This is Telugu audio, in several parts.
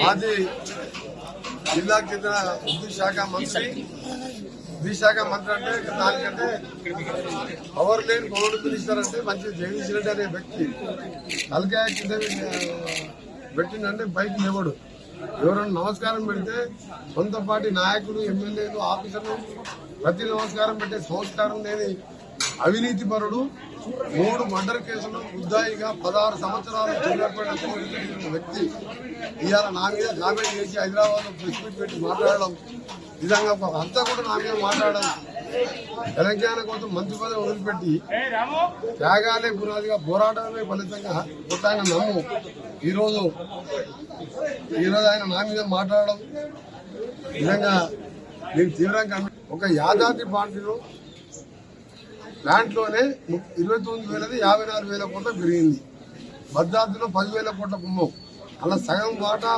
మాజీ జిల్లాకు చెందిన విద్యుత్ శాఖ మంత్రి అంటే దానికంటే పవర్ లేని పవర్ మినిస్టర్ అంటే మంచి జగదీష్ రెడ్డి అనే వ్యక్తి తలకాయ కింద పెట్టిందంటే బయట లేవడు. ఎవరైనా నమస్కారం పెడితే సొంత పార్టీ నాయకులు, ఎమ్మెల్యేలు, ఆఫీసర్లు ప్రతి నమస్కారం పెట్టే సంస్కారం లేని అవినీతి పరుడు. 3 మర్డర్ కేసులు ముద్దాయిగా 16 సంవత్సరాలు జైలు వ్యక్తి ఇవాళ నా మీద కామెంట్ చేసి హైదరాబాద్ లో ప్రెస్ మీట్ పెట్టి మాట్లాడడం, నిజంగా అంతా కూడా నా మీద మాట్లాడడం, తెలంగాణ కోసం మంచి పదవి వదిలిపెట్టి త్యాగాలే పునాదిగా పోరాటమే ఫలితంగా ఆయన నమ్ము ఈరోజు ఆయన నా మీద మాట్లాడడం నిజంగా నేను తీవ్రంగా ఒక యాదాద్రి పార్టీలో ప్లాంట్లోనే 29,000 54,000 కోట్ల పెరిగింది. భద్రాద్రిలో 10,000 కోట్ల కుంభం. అలా సగం వాటా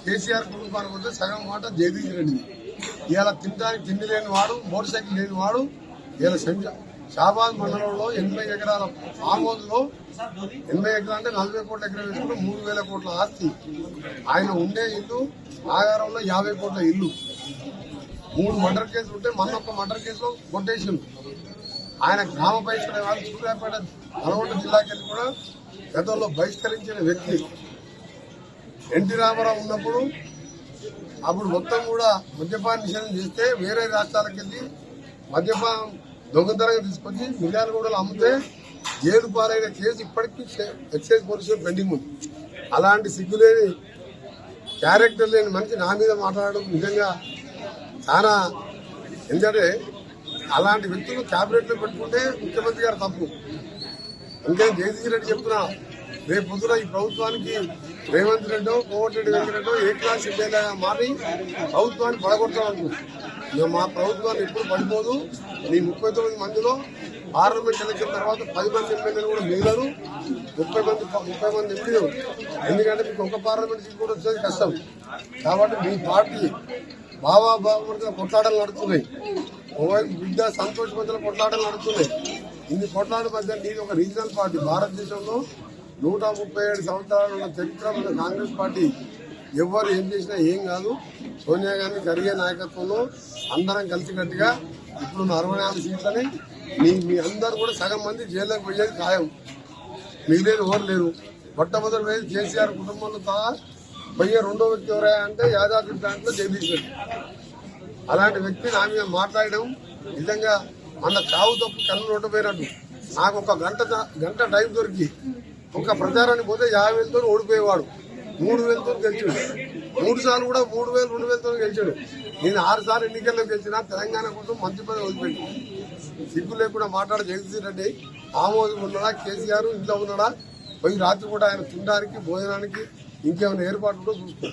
కేసీఆర్ కుటుంబానికి వస్తే సగం వాటా జగదీష్ రెడ్డి. ఇవాళ తినడానికి తిండి లేని వాడు, మోటార్ సైకిల్ లేని వాడు. ఇవాళ షాబాద్ మండలంలో 80 ఎకరాల ఆమోదులో 80 ఎకరాలు అంటే 40 కోట్ల ఎకరం వేసుకుంటే 3,000 కోట్ల ఆస్తి. ఆయన ఉండే ఇల్లు నాగారంలో 50 కోట్ల ఇల్లు. 3 మర్డర్ కేసులు ఉంటే మొన్న ఒక మర్డర్ కేసులో కొట్టేసిండు. ఆయన గ్రామ బహిష్కరణ వాళ్ళు సూర్యాపేట నల్గొండ జిల్లాకెళ్ళి కూడా గతంలో బహిష్కరించిన వ్యక్తి. ఎన్టీ రామారావు ఉన్నప్పుడు అప్పుడు మొత్తం కూడా మద్యపాన నిషేధం చేస్తే వేరే రాష్ట్రాలకు వెళ్ళి మద్యపానం దొంగతనంగా తీసుకొచ్చి మిర్యాలగూడలో అమ్మితే జైలు పాలైన కేసు ఇప్పటికీ ఎక్సైజ్ పోలీసులు పెండింగ్ ఉంది. అలాంటి సిగ్గులేని క్యారెక్టర్ లేని మనిషి నా మీద మాట్లాడడం నిజంగా చాలా, ఎందుకంటే అలాంటి వ్యక్తులు క్యాబినెట్ లో పెట్టుకుంటే ముఖ్యమంత్రి గారు తప్పు. అందుకని జగదీష్ రెడ్డి చెప్తున్నా, రేపు పొద్దున ఈ ప్రభుత్వానికి రేవంత్ రెడ్డో, కోమటిరెడ్డి వెంకరెడ్డో ఏ క్లాస్ ఎమ్మెల్యేగా మారి ప్రభుత్వాన్ని పడగొడతామనుకో. మా ప్రభుత్వాన్ని ఎప్పుడు పడిపోదు. నీ 39 మందిలో పార్లమెంట్ ఎలక్షన్ తర్వాత 10 మంది ఎమ్మెల్యేలు కూడా మిగిలారు. 30 మంది ఎంపీలు. ఎందుకంటే మీకు ఒక పార్లమెంట్ సీట్ కూడా వచ్చేది కష్టం. కాబట్టి మీ పార్టీ బాబాబాబుగా కొట్లాటలు నడుస్తున్నాయి. ఓవైపు బిడ్డ సంతోష్ మధ్యలో కొట్లాటలు నడుస్తున్నాయి. ఇన్ని కొట్లాటల మధ్య నీది ఒక రీజనల్ పార్టీ. భారతదేశంలో 137 సంవత్సరాలు ఉన్న చరిత్ర ఉన్న కాంగ్రెస్ పార్టీ ఎవరు ఏం చేసినా ఏం కాదు. సోనియా గాంధీ ఖర్గే నాయకత్వంలో అందరం కలిసికట్టుగా ఇప్పుడు 64 సీట్లని మీ అందరూ కూడా సగం మంది జైల్లోకి పోయేది ఖాయం. మిగిలేదు ఎవరు లేరు. మొట్టమొదటి వేసి కేసీఆర్ కుటుంబంలో సహా పోయే రెండో వ్యక్తి ఎవరా అంటే యాదాద్రి ప్లాంట్లో జగదీష్ రెడ్డి. అలాంటి వ్యక్తి నా మీద మాట్లాడడం నిజంగా మన చావు తప్పు కళ్ళు రోడ్డుపోయినట్టు. నాకు ఒక గంట టైం దొరికి ఒక ప్రచారానికి పోతే 50,000తో ఓడిపోయేవాడు. 3,000తో గెలిచాడు. 3 సార్లు కూడా 3,000, 2,000తో గెలిచాడు. నేను 6 సార్లు ఎన్నికల్లో గెలిచినా తెలంగాణ కోసం మంచి పని వదిలిపెట్టి సిగ్గు లేకుండా మాట్లాడే జగదీష్ రెడ్డి ఆమోదం ఉన్నాడా, కేసీఆర్ ఇంట్లో ఉన్నాడా, పోయి రాత్రి కూడా ఆయన తినడానికి, భోజనానికి ఇంకేమైనా ఏర్పాటు కూడా చూసుకో.